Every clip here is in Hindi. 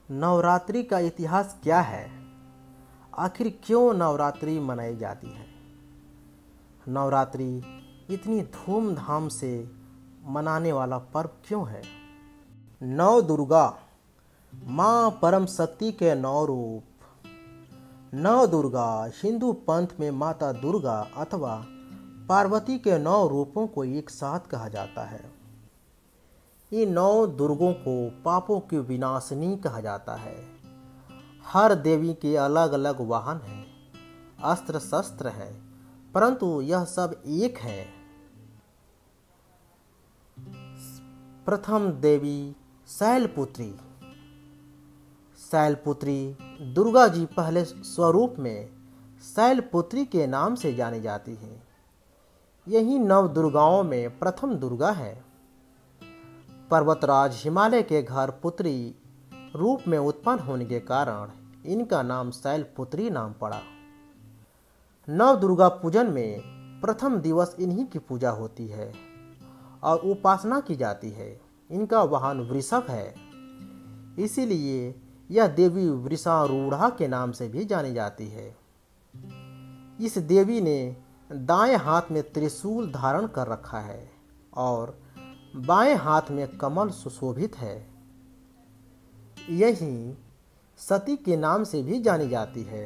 नवरात्रि का इतिहास क्या है? आखिर क्यों नवरात्रि मनाई जाती है? नवरात्रि इतनी धूमधाम से मनाने वाला पर्व क्यों है? नव दुर्गा माँ परम शक्ति के नौ रूप। नव दुर्गा हिंदू पंथ में माता दुर्गा अथवा पार्वती के नौ रूपों को एक साथ कहा जाता है। इन नौ दुर्गों को पापों की विनाशिनी कहा जाता है। हर देवी के अलग अलग वाहन हैं, अस्त्र शस्त्र हैं, परंतु यह सब एक है। प्रथम देवी शैलपुत्री। शैलपुत्री दुर्गा जी पहले स्वरूप में शैलपुत्री के नाम से जानी जाती हैं। यही नव दुर्गाओं में प्रथम दुर्गा है। पर्वतराज हिमालय के घर पुत्री रूप में उत्पन्न होने के कारण इनका नाम शैलपुत्री नाम पड़ा। नव दुर्गा पूजन में प्रथम दिवस इन्हीं की पूजा होती है और उपासना की जाती है। इनका वाहन वृषभ है, इसीलिए यह देवी वृषारूढ़ा के नाम से भी जानी जाती है। इस देवी ने दाएं हाथ में त्रिशूल धारण कर रखा है और बाएं हाथ में कमल सुशोभित है। यही सती के नाम से भी जानी जाती है।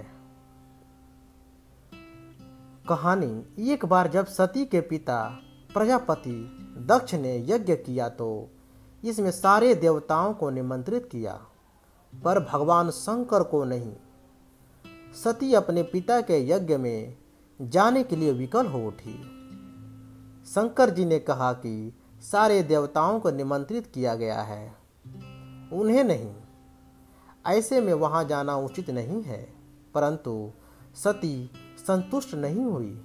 कहानी, एक बार जब सती के पिता प्रजापति दक्ष ने यज्ञ किया तो इसमें सारे देवताओं को निमंत्रित किया, पर भगवान शंकर को नहीं। सती अपने पिता के यज्ञ में जाने के लिए विकल हो उठी। शंकर जी ने कहा कि सारे देवताओं को निमंत्रित किया गया है, उन्हें नहीं, ऐसे में वहां जाना उचित नहीं है। परंतु सती संतुष्ट नहीं हुई।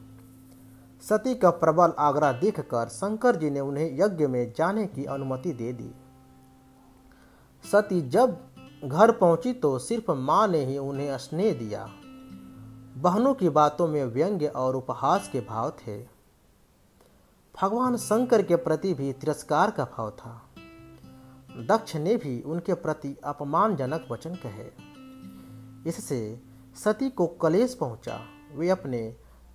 सती का प्रबल आग्रह देखकर शंकर जी ने उन्हें यज्ञ में जाने की अनुमति दे दी। सती जब घर पहुंची तो सिर्फ मां ने ही उन्हें स्नेह दिया। बहनों की बातों में व्यंग्य और उपहास के भाव थे। भगवान शंकर के प्रति भी तिरस्कार का भाव था। दक्ष ने भी उनके प्रति अपमानजनक वचन कहे। इससे सती को क्लेश पहुंचा। वे अपने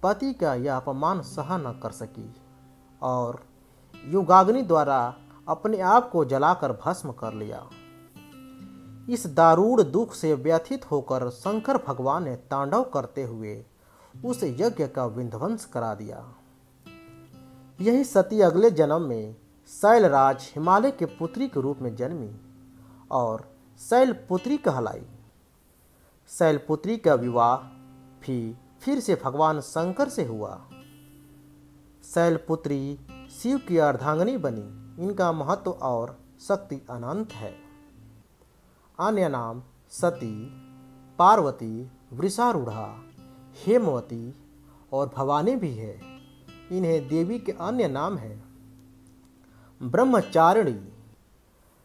पति का यह अपमान सह न कर सकी और युगाग्नि द्वारा अपने आप को जलाकर भस्म कर लिया। इस दारूण दुख से व्यथित होकर शंकर भगवान ने तांडव करते हुए उस यज्ञ का विध्वंस करा दिया। यही सती अगले जन्म में शैलराज हिमालय के पुत्री के रूप में जन्मी और शैलपुत्री कहलाई। शैलपुत्री का विवाह भी फिर से भगवान शंकर से हुआ। शैलपुत्री शिव की अर्धांगिनी बनी। इनका महत्व और शक्ति अनंत है। अन्य नाम सती, पार्वती, वृषारूढ़ा, हेमवती और भवानी भी है। इन्हें देवी के अन्य नाम हैं। ब्रह्मचारिणी।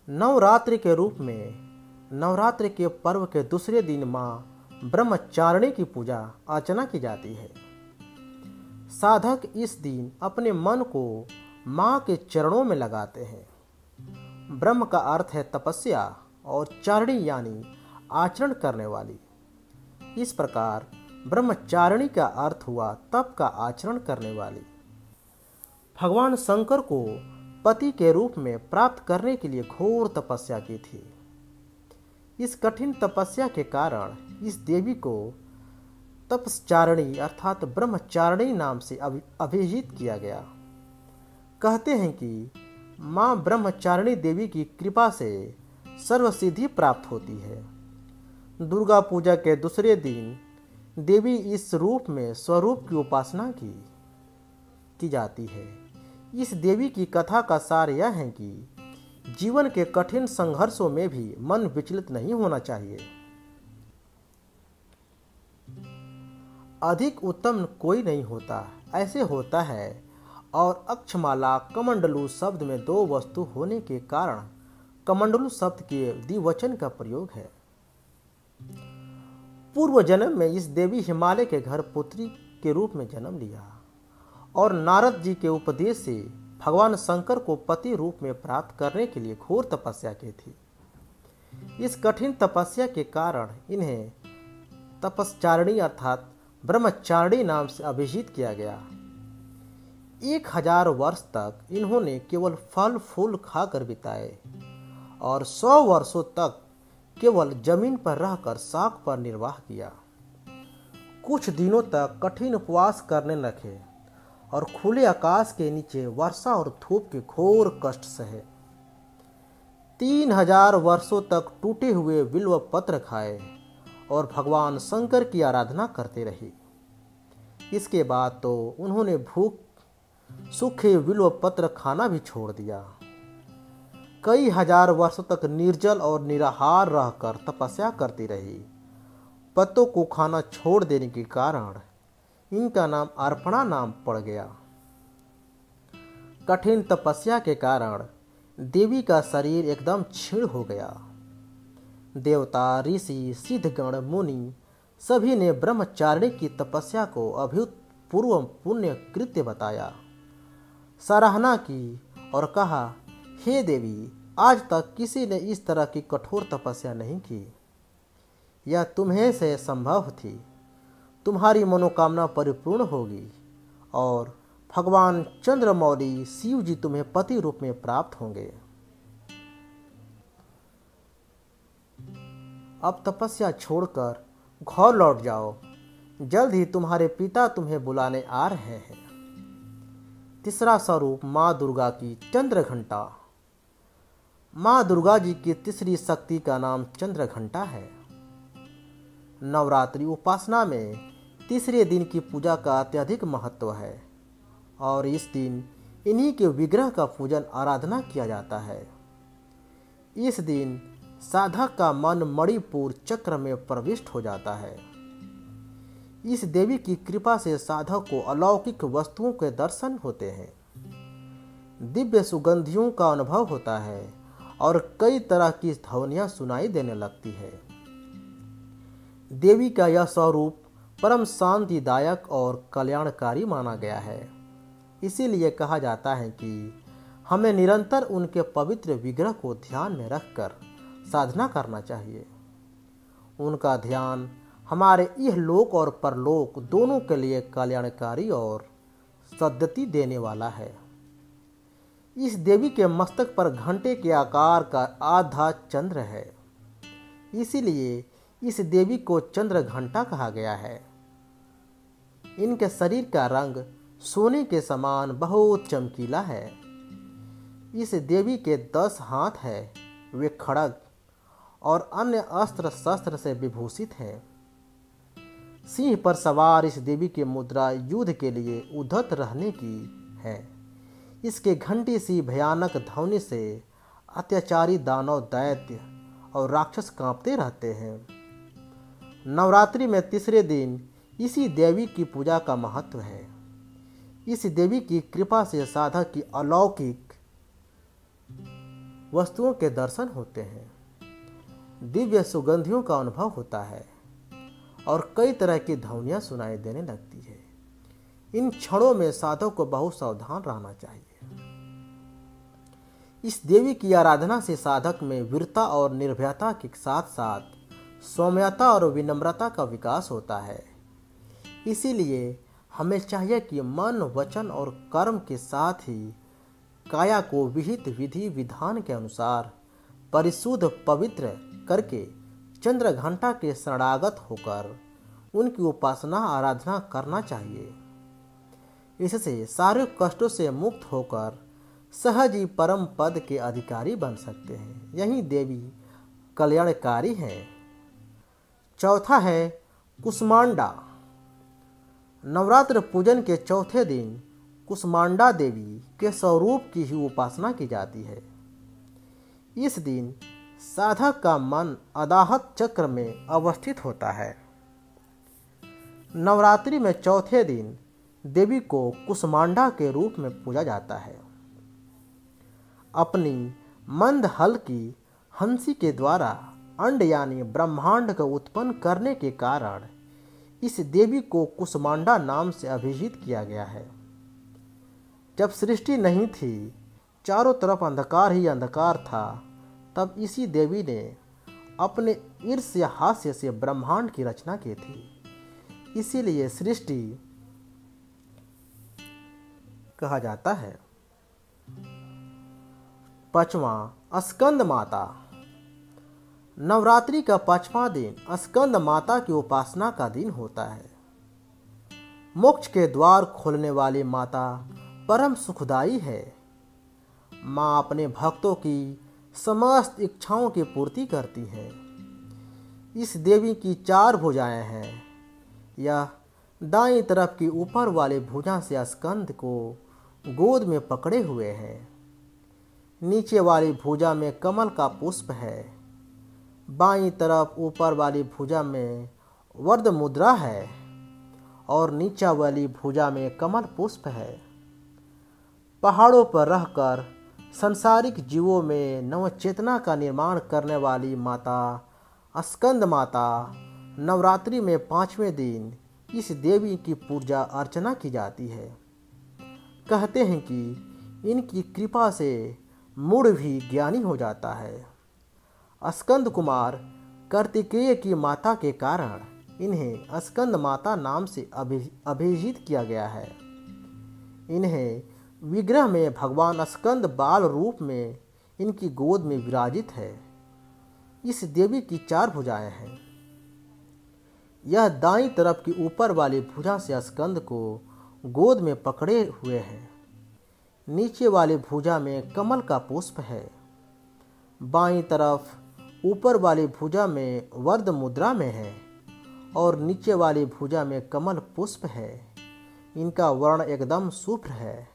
नवरात्रि के रूप में नवरात्रि के पर्व के दूसरे दिन मां ब्रह्मचारिणी की पूजा अर्चना की जाती है। साधक इस दिन अपने मन को मां के चरणों में लगाते हैं। ब्रह्म का अर्थ है तपस्या और चारिणी यानी आचरण करने वाली। इस प्रकार ब्रह्मचारिणी का अर्थ हुआ तप का आचरण करने वाली। भगवान शंकर को पति के रूप में प्राप्त करने के लिए घोर तपस्या की थी। इस कठिन तपस्या के कारण इस देवी को तपश्चारिणी अर्थात ब्रह्मचारिणी नाम से अभिहित किया गया। कहते हैं कि मां ब्रह्मचारिणी देवी की कृपा से सर्वसिद्धि प्राप्त होती है। दुर्गा पूजा के दूसरे दिन देवी इस रूप में स्वरूप की उपासना की जाती है। इस देवी की कथा का सार यह है कि जीवन के कठिन संघर्षों में भी मन विचलित नहीं होना चाहिए। अधिक उत्तम कोई नहीं होता, ऐसे होता है। और अक्षमाला कमंडलू शब्द में दो वस्तु होने के कारण कमंडलू शब्द के द्विवचन का प्रयोग है। पूर्व जन्म में इस देवी हिमालय के घर पुत्री के रूप में जन्म लिया और नारद जी के उपदेश से भगवान शंकर को पति रूप में प्राप्त करने के लिए घोर तपस्या की थी। इस कठिन तपस्या के कारण इन्हें तपस्चारिणी अर्थात ब्रह्मचारिणी नाम से अभिहित किया गया। 1000 वर्ष तक इन्होंने केवल फल फूल खाकर बिताए और 100 वर्षों तक केवल जमीन पर रहकर शाक पर निर्वाह किया। कुछ दिनों तक कठिन उपवास करने लगे और खुले आकाश के नीचे वर्षा और धूप के घोर कष्ट सहे। 3000 वर्षों तक टूटे हुए बिल्व पत्र खाए और भगवान शंकर की आराधना करते रहे। इसके बाद तो उन्होंने भूख सूखे बिल्व पत्र खाना भी छोड़ दिया। कई हजार वर्षों तक निर्जल और निराहार रहकर तपस्या करती रही। पत्तों को खाना छोड़ देने के कारण इनका नाम अर्पणा नाम पड़ गया। कठिन तपस्या के कारण देवी का शरीर एकदम क्षीण हो गया। देवता, ऋषि, सिद्धगण, मुनि सभी ने ब्रह्मचारिणी की तपस्या को अभूतपूर्व पुण्य कृत्य बताया, सराहना की और कहा, हे देवी, आज तक किसी ने इस तरह की कठोर तपस्या नहीं की। यह तुम्हें से संभव थी। तुम्हारी मनोकामना परिपूर्ण होगी और भगवान चंद्रमौली शिव जी तुम्हें पति रूप में प्राप्त होंगे। अब तपस्या छोड़कर घर लौट जाओ, जल्द ही तुम्हारे पिता तुम्हें बुलाने आ रहे हैं। तीसरा स्वरूप माँ दुर्गा की चंद्र घंटा। माँ दुर्गा जी की तीसरी शक्ति का नाम चंद्र घंटा है। नवरात्रि उपासना में तीसरे दिन की पूजा का अत्यधिक महत्व है और इस दिन इन्हीं के विग्रह का पूजन आराधना किया जाता है। इस दिन साधक का मन मणिपुर चक्र में प्रविष्ट हो जाता है। इस देवी की कृपा से साधक को अलौकिक वस्तुओं के दर्शन होते हैं, दिव्य सुगंधियों का अनुभव होता है और कई तरह की ध्वनियां सुनाई देने लगती है। देवी का यह स्वरूप परम शांतिदायक और कल्याणकारी माना गया है। इसीलिए कहा जाता है कि हमें निरंतर उनके पवित्र विग्रह को ध्यान में रखकर साधना करना चाहिए। उनका ध्यान हमारे यह लोक और परलोक दोनों के लिए कल्याणकारी और सद्गति देने वाला है। इस देवी के मस्तक पर घंटे के आकार का आधा चंद्र है, इसीलिए इस देवी को चंद्र घंटा कहा गया है। इनके शरीर का रंग सोने के समान बहुत चमकीला है। इस देवी के 10 हाथ है, वे खड़ग और अन्य अस्त्र शस्त्र से विभूषित हैं। सिंह पर सवार इस देवी की मुद्रा युद्ध के लिए उद्धत रहने की है। इसके घंटी सी भयानक ध्वनि से अत्याचारी दानव, दैत्य और राक्षस कांपते रहते हैं। नवरात्रि में तीसरे दिन इसी देवी की पूजा का महत्व है। इस देवी की कृपा से साधक की अलौकिक वस्तुओं के दर्शन होते हैं, दिव्य सुगंधियों का अनुभव होता है और कई तरह की ध्वनियां सुनाई देने लगती है। इन क्षणों में साधक को बहुत सावधान रहना चाहिए। इस देवी की आराधना से साधक में वीरता और निर्भयता के साथ साथ सौम्यता और विनम्रता का विकास होता है। इसीलिए हमें चाहिए कि मन, वचन और कर्म के साथ ही काया को विहित विधि विधान के अनुसार परिशुद्ध पवित्र करके चंद्र घंटा के शरणागत होकर उनकी उपासना आराधना करना चाहिए। इससे सारे कष्टों से मुक्त होकर सहज ही परम पद के अधिकारी बन सकते हैं। यही देवी कल्याणकारी हैं। चौथा है कुष्मांडा। नवरात्र पूजन के चौथे दिन कुष्मांडा देवी के स्वरूप की ही उपासना की जाती है। इस दिन साधक का मन अदाहत चक्र में अवस्थित होता है। नवरात्रि में चौथे दिन देवी को कुष्मांडा के रूप में पूजा जाता है। अपनी मंद हल की हंसी के द्वारा अंड यानी ब्रह्मांड को उत्पन्न करने के कारण इस देवी को कुष्मांडा नाम से अभिहित किया गया है। जब सृष्टि नहीं थी, चारों तरफ अंधकार ही अंधकार था, तब इसी देवी ने अपने ईर्ष्या हास्य से ब्रह्मांड की रचना की थी। इसीलिए सृष्टि कहा जाता है। पांचवां, स्कंद माता। नवरात्रि का पांचवां दिन स्कंद माता की उपासना का दिन होता है। मोक्ष के द्वार खोलने वाली माता परम सुखदाई है। माँ अपने भक्तों की समस्त इच्छाओं की पूर्ति करती है। इस देवी की 4 भुजाएं हैं। यह दाईं तरफ की ऊपर वाली भुजा से स्कंद को गोद में पकड़े हुए है। नीचे वाली भुजा में कमल का पुष्प है। बाईं तरफ ऊपर वाली भुजा में वरद मुद्रा है और नीचे वाली भुजा में कमल पुष्प है। पहाड़ों पर रहकर संसारिक जीवों में नवचेतना का निर्माण करने वाली माता स्कंद माता नवरात्रि में 5वें दिन इस देवी की पूजा अर्चना की जाती है। कहते हैं कि इनकी कृपा से मूढ़ भी ज्ञानी हो जाता है। स्कंद कुमार कार्तिकेय की माता के कारण इन्हें स्कंद माता नाम से अभिहित किया गया है। इन्हें विग्रह में भगवान स्कंद बाल रूप में इनकी गोद में विराजित है। इस देवी की 4 भुजाएं हैं। यह दाईं तरफ की ऊपर वाली भुजा से स्कंद को गोद में पकड़े हुए हैं। नीचे वाली भुजा में कमल का पुष्प है। बाईं तरफ ऊपर वाली भुजा में वरद मुद्रा में है और नीचे वाली भुजा में कमल पुष्प है। इनका वर्ण एकदम शुभ्र है।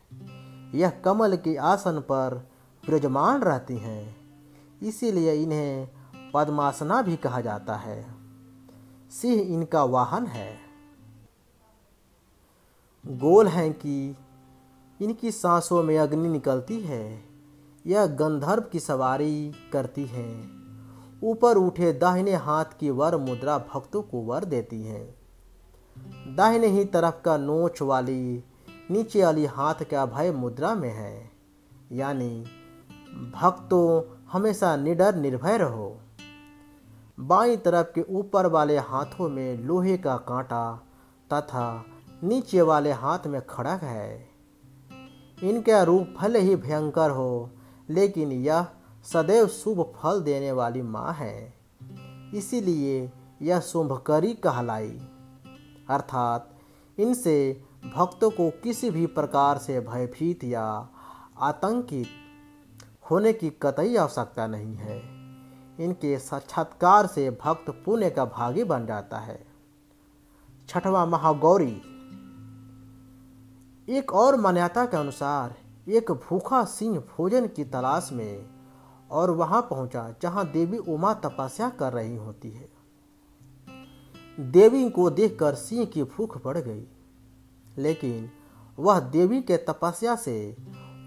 यह कमल के आसन पर विराजमान रहती हैं। इसीलिए इन्हें पद्मासना भी कहा जाता है। सिंह इनका वाहन है। गोल है कि इनकी सांसों में अग्नि निकलती है। यह गंधर्व की सवारी करती हैं। ऊपर उठे दाहिने हाथ की वर मुद्रा भक्तों को वर देती है। दाहिने ही तरफ का नोच वाली नीचे वाली हाथ का अभय मुद्रा में है। यानी भक्तों हमेशा निडर निर्भय रहो। बाईं तरफ के ऊपर वाले हाथों में लोहे का कांटा तथा नीचे वाले हाथ में खड़ग है। इनका रूप भले ही भयंकर हो, लेकिन यह सदैव शुभ फल देने वाली माँ है। इसीलिए यह शुभकरी कहलाई। अर्थात इनसे भक्तों को किसी भी प्रकार से भयभीत या आतंकित होने की कतई आवश्यकता नहीं है। इनके साक्षात्कार से भक्त पुण्य का भागी बन जाता है। 6वां, महागौरी। एक और मान्यता के अनुसार एक भूखा सिंह भोजन की तलाश में और वहां पहुंचा जहां देवी उमा तपस्या कर रही होती है। देवी को देखकर सिंह की भूख बढ़ गई, लेकिन वह देवी के तपस्या से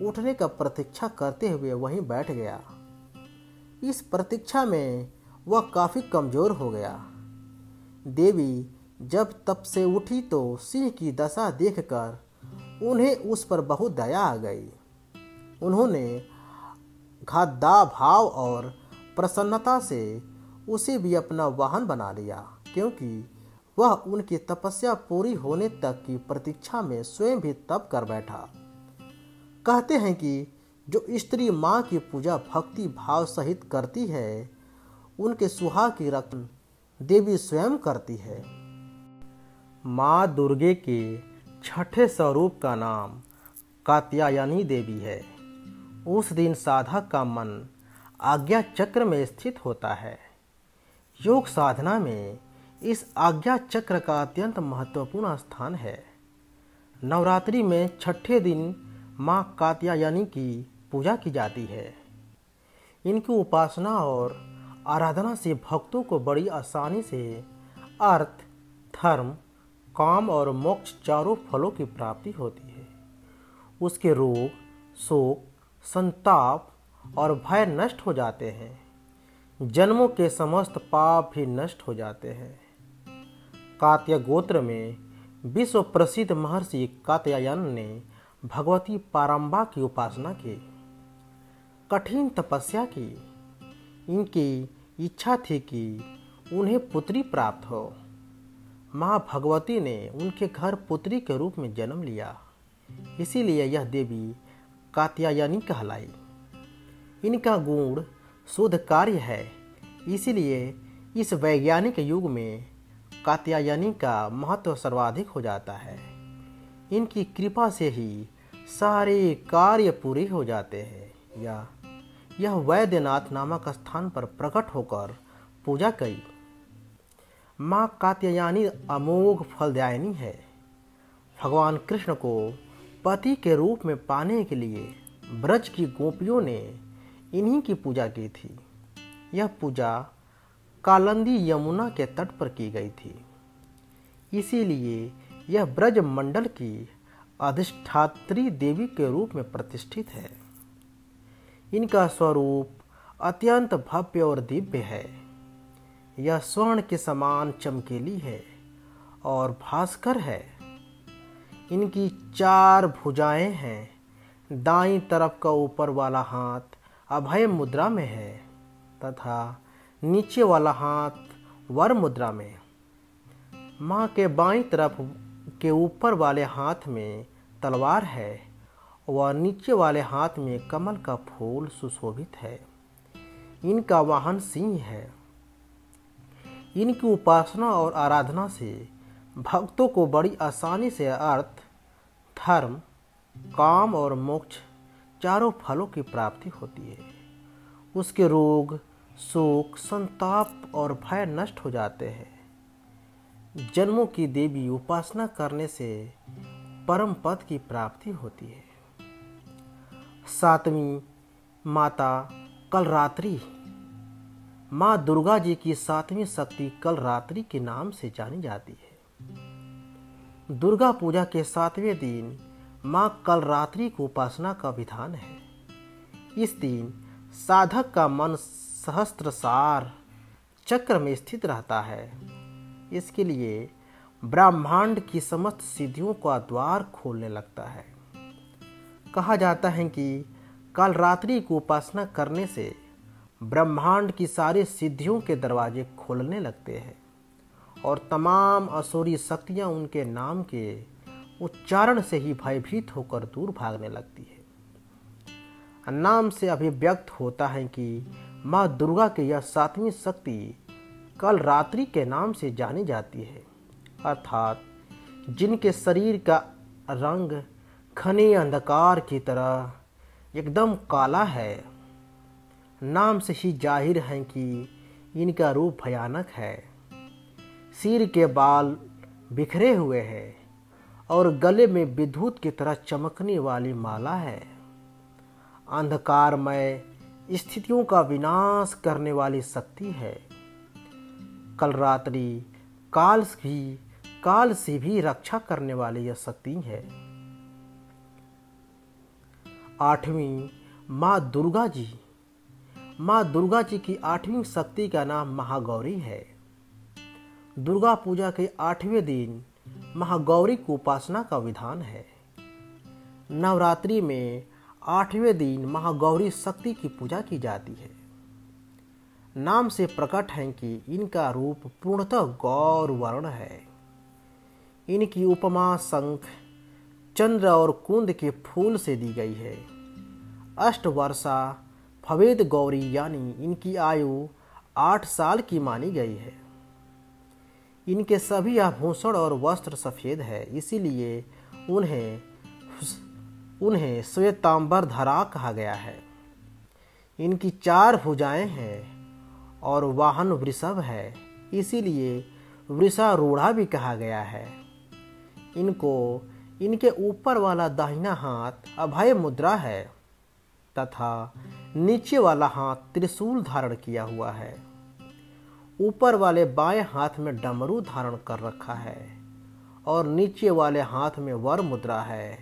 उठने का प्रतीक्षा करते हुए वहीं बैठ गया। इस प्रतीक्षा में वह काफी कमजोर हो गया। देवी जब तप से उठी तो सिंह की दशा देखकर उन्हें उस पर बहुत दया आ गई। उन्होंने घातदा भाव और प्रसन्नता से उसे भी अपना वाहन बना लिया, क्योंकि वह उनकी तपस्या पूरी होने तक की प्रतीक्षा में स्वयं भी तप कर बैठा। कहते हैं कि जो स्त्री माँ की पूजा भक्ति भाव सहित करती है, उनके सुहाग की रक्षा देवी स्वयं करती है। माँ दुर्गे के 6ठे स्वरूप का नाम कात्यायनी देवी है। उस दिन साधक का मन आज्ञा चक्र में स्थित होता है। योग साधना में इस आज्ञा चक्र का अत्यंत महत्वपूर्ण स्थान है। नवरात्रि में 6ठे दिन माँ कात्यायनी की पूजा की जाती है। इनकी उपासना और आराधना से भक्तों को बड़ी आसानी से अर्थ, धर्म, काम और मोक्ष 4 फलों की प्राप्ति होती है। उसके रोग, शोक, संताप और भय नष्ट हो जाते हैं। जन्मों के समस्त पाप भी नष्ट हो जाते हैं। कात्य गोत्र में विश्व प्रसिद्ध महर्षि कात्यायन ने भगवती पारंबा की उपासना की, कठिन तपस्या की। इनकी इच्छा थी कि उन्हें पुत्री प्राप्त हो। माँ भगवती ने उनके घर पुत्री के रूप में जन्म लिया, इसीलिए यह देवी कात्यायनी कहलाई। इनका गुण शुद्ध कार्य है, इसीलिए इस वैज्ञानिक युग में कात्यायनी का महत्व सर्वाधिक हो जाता है। इनकी कृपा से ही सारे कार्य पूरे हो जाते हैं। यह वैद्यनाथ नामक स्थान पर प्रकट होकर पूजा करी। माँ कात्यायनी अमोघ फलदायिनी है। भगवान कृष्ण को पति के रूप में पाने के लिए ब्रज की गोपियों ने इन्हीं की पूजा की थी। यह पूजा कालिंदी यमुना के तट पर की गई थी, इसीलिए यह ब्रज मंडल की अधिष्ठात्री देवी के रूप में प्रतिष्ठित है। इनका स्वरूप अत्यंत भव्य और दिव्य है। यह स्वर्ण के समान चमकीली है और भास्कर है। इनकी 4 भुजाएं हैं। दाईं तरफ का ऊपर वाला हाथ अभय मुद्रा में है तथा नीचे वाला हाथ वर मुद्रा में। माँ के बाईं तरफ के ऊपर वाले हाथ में तलवार है और नीचे वाले हाथ में कमल का फूल सुशोभित है। इनका वाहन सिंह है। इनकी उपासना और आराधना से भक्तों को बड़ी आसानी से अर्थ, धर्म, काम और मोक्ष चारों फलों की प्राप्ति होती है। उसके रोग, शोक, संताप और भय नष्ट हो जाते हैं। जन्मों की देवी उपासना करने से परम पद की प्राप्ति होती है। 7वीं माता कलरात्रि। माँ दुर्गा जी की 7वीं शक्ति कलरात्रि के नाम से जानी जाती है। दुर्गा पूजा के 7वें दिन माँ कलरात्रि की उपासना का विधान है। इस दिन साधक का मन सहस्त्रसार चक्र में स्थित रहता है। इसके लिए ब्रह्मांड की समस्त सिद्धियों का द्वार खोलने लगता है। कहा जाता है कि कलरात्रि की उपासना करने से ब्रह्मांड की सारी सिद्धियों के दरवाजे खोलने लगते हैं और तमाम असुरी शक्तियां उनके नाम के उच्चारण से ही भयभीत होकर दूर भागने लगती है। नाम से अभिव्यक्त होता है कि माँ दुर्गा की यह 7वीं शक्ति कलरात्रि के नाम से जानी जाती है, अर्थात जिनके शरीर का रंग घने अंधकार की तरह एकदम काला है। नाम से ही जाहिर है कि इनका रूप भयानक है। सिर के बाल बिखरे हुए हैं और गले में विद्युत की तरह चमकने वाली माला है। अंधकारमय स्थितियों का विनाश करने वाली शक्ति है। कलरात्रि काल से भी रक्षा करने वाली यह शक्ति है। 8वीं माँ दुर्गा जी। माँ दुर्गा जी की 8वीं शक्ति का नाम महागौरी है। दुर्गा पूजा के 8वें दिन महागौरी की उपासना का विधान है। नवरात्रि में 8वें दिन महागौरी शक्ति की पूजा की जाती है। नाम से प्रकट है कि इनका रूप पूर्णतः गौर वर्ण है। इनकी उपमा शंख, चंद्र और कुंद के फूल से दी गई है। 8 वर्षा भवेद गौरी यानी इनकी आयु 8 साल की मानी गई है। इनके सभी आभूषण और वस्त्र सफ़ेद है, इसीलिए उन्हें श्वेतांबर धरा कहा गया है। इनकी 4 भुजाएं हैं और वाहन वृषभ है, इसीलिए वृषारूढ़ा भी कहा गया है। इनके ऊपर वाला दाहिना हाथ अभय मुद्रा है तथा नीचे वाला हाथ त्रिशूल धारण किया हुआ है। ऊपर वाले बाएं हाथ में डमरू धारण कर रखा है और नीचे वाले हाथ में वर मुद्रा है।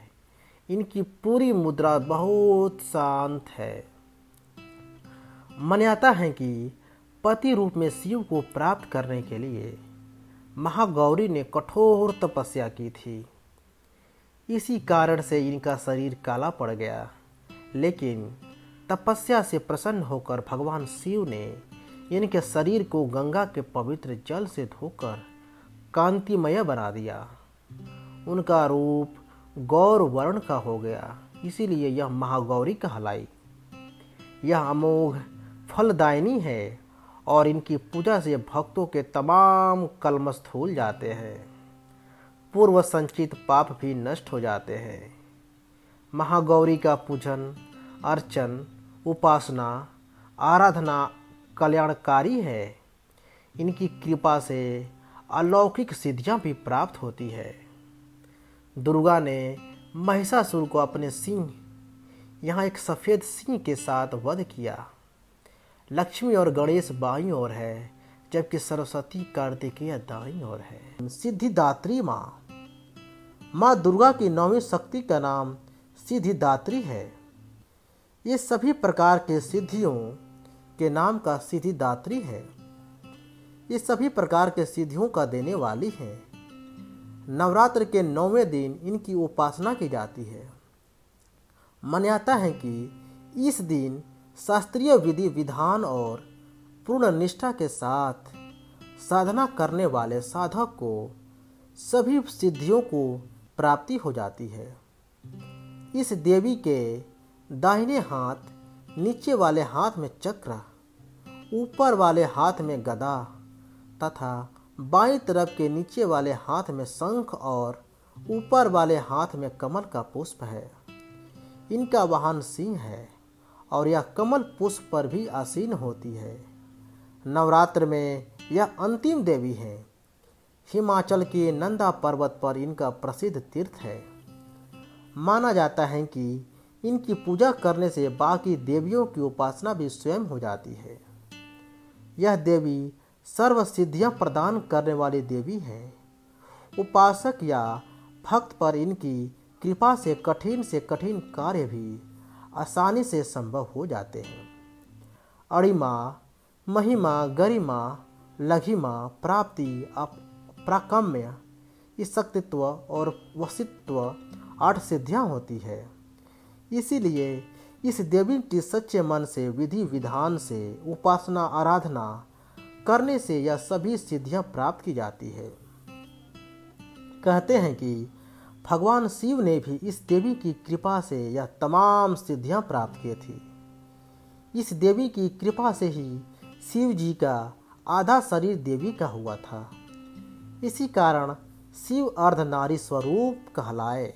इनकी पूरी मुद्रा बहुत शांत है। मान्यता है कि पति रूप में शिव को प्राप्त करने के लिए महागौरी ने कठोर तपस्या की थी। इसी कारण से इनका शरीर काला पड़ गया, लेकिन तपस्या से प्रसन्न होकर भगवान शिव ने इनके शरीर को गंगा के पवित्र जल से धोकर कांतिमय बना दिया। उनका रूप गौर वर्ण का हो गया, इसीलिए यह महागौरी कहलाई। यह अमोघ फलदायिनी है और इनकी पूजा से भक्तों के तमाम कलमश धुल जाते हैं, पूर्व संचित पाप भी नष्ट हो जाते हैं। महागौरी का पूजन, अर्चन, उपासना, आराधना कल्याणकारी है। इनकी कृपा से अलौकिक सिद्धियां भी प्राप्त होती है। दुर्गा ने महिषासुर को अपने सिंह, यहाँ एक सफ़ेद सिंह के साथ वध किया। लक्ष्मी और गणेश बाईं ओर है, जबकि सरस्वती कार्तिकेय दाईं ओर है। सिद्धिदात्री माँ दुर्गा की 9वीं शक्ति का नाम सिद्धिदात्री है। ये सभी प्रकार के सिद्धियों के नाम का सिद्धिदात्री है। ये सभी प्रकार के सिद्धियों का देने वाली है। नवरात्र के 9वें दिन इनकी उपासना की जाती है। मान्यता है कि इस दिन शास्त्रीय विधि विधान और पूर्ण निष्ठा के साथ साधना करने वाले साधक को सभी सिद्धियों को प्राप्ति हो जाती है। इस देवी के दाहिने हाथ, नीचे वाले हाथ में चक्र, ऊपर वाले हाथ में गदा तथा बाईं तरफ के नीचे वाले हाथ में शंख और ऊपर वाले हाथ में कमल का पुष्प है। इनका वाहन सिंह है और यह कमल पुष्प पर भी आसीन होती है। नवरात्र में यह अंतिम देवी है। हिमाचल के नंदा पर्वत पर इनका प्रसिद्ध तीर्थ है। माना जाता है कि इनकी पूजा करने से बाकी देवियों की उपासना भी स्वयं हो जाती है। यह देवी सर्व सिद्धियां प्रदान करने वाली देवी है। उपासक या भक्त पर इनकी कृपा से कठिन कार्य भी आसानी से संभव हो जाते हैं। अणिमा, महिमा, गरिमा, लघिमा, प्राप्ति, प्राकम्य, शक्तित्व और वसित्व 8 सिद्धियां होती है। इसीलिए इस देवी की सच्चे मन से विधि विधान से उपासना आराधना करने से यह सभी सिद्धियां प्राप्त की जाती है। कहते हैं कि भगवान शिव ने भी इस देवी की कृपा से यह तमाम सिद्धियां प्राप्त की थी। इस देवी की कृपा से ही शिव जी का आधा शरीर देवी का हुआ था। इसी कारण शिव अर्धनारी स्वरूप कहलाए।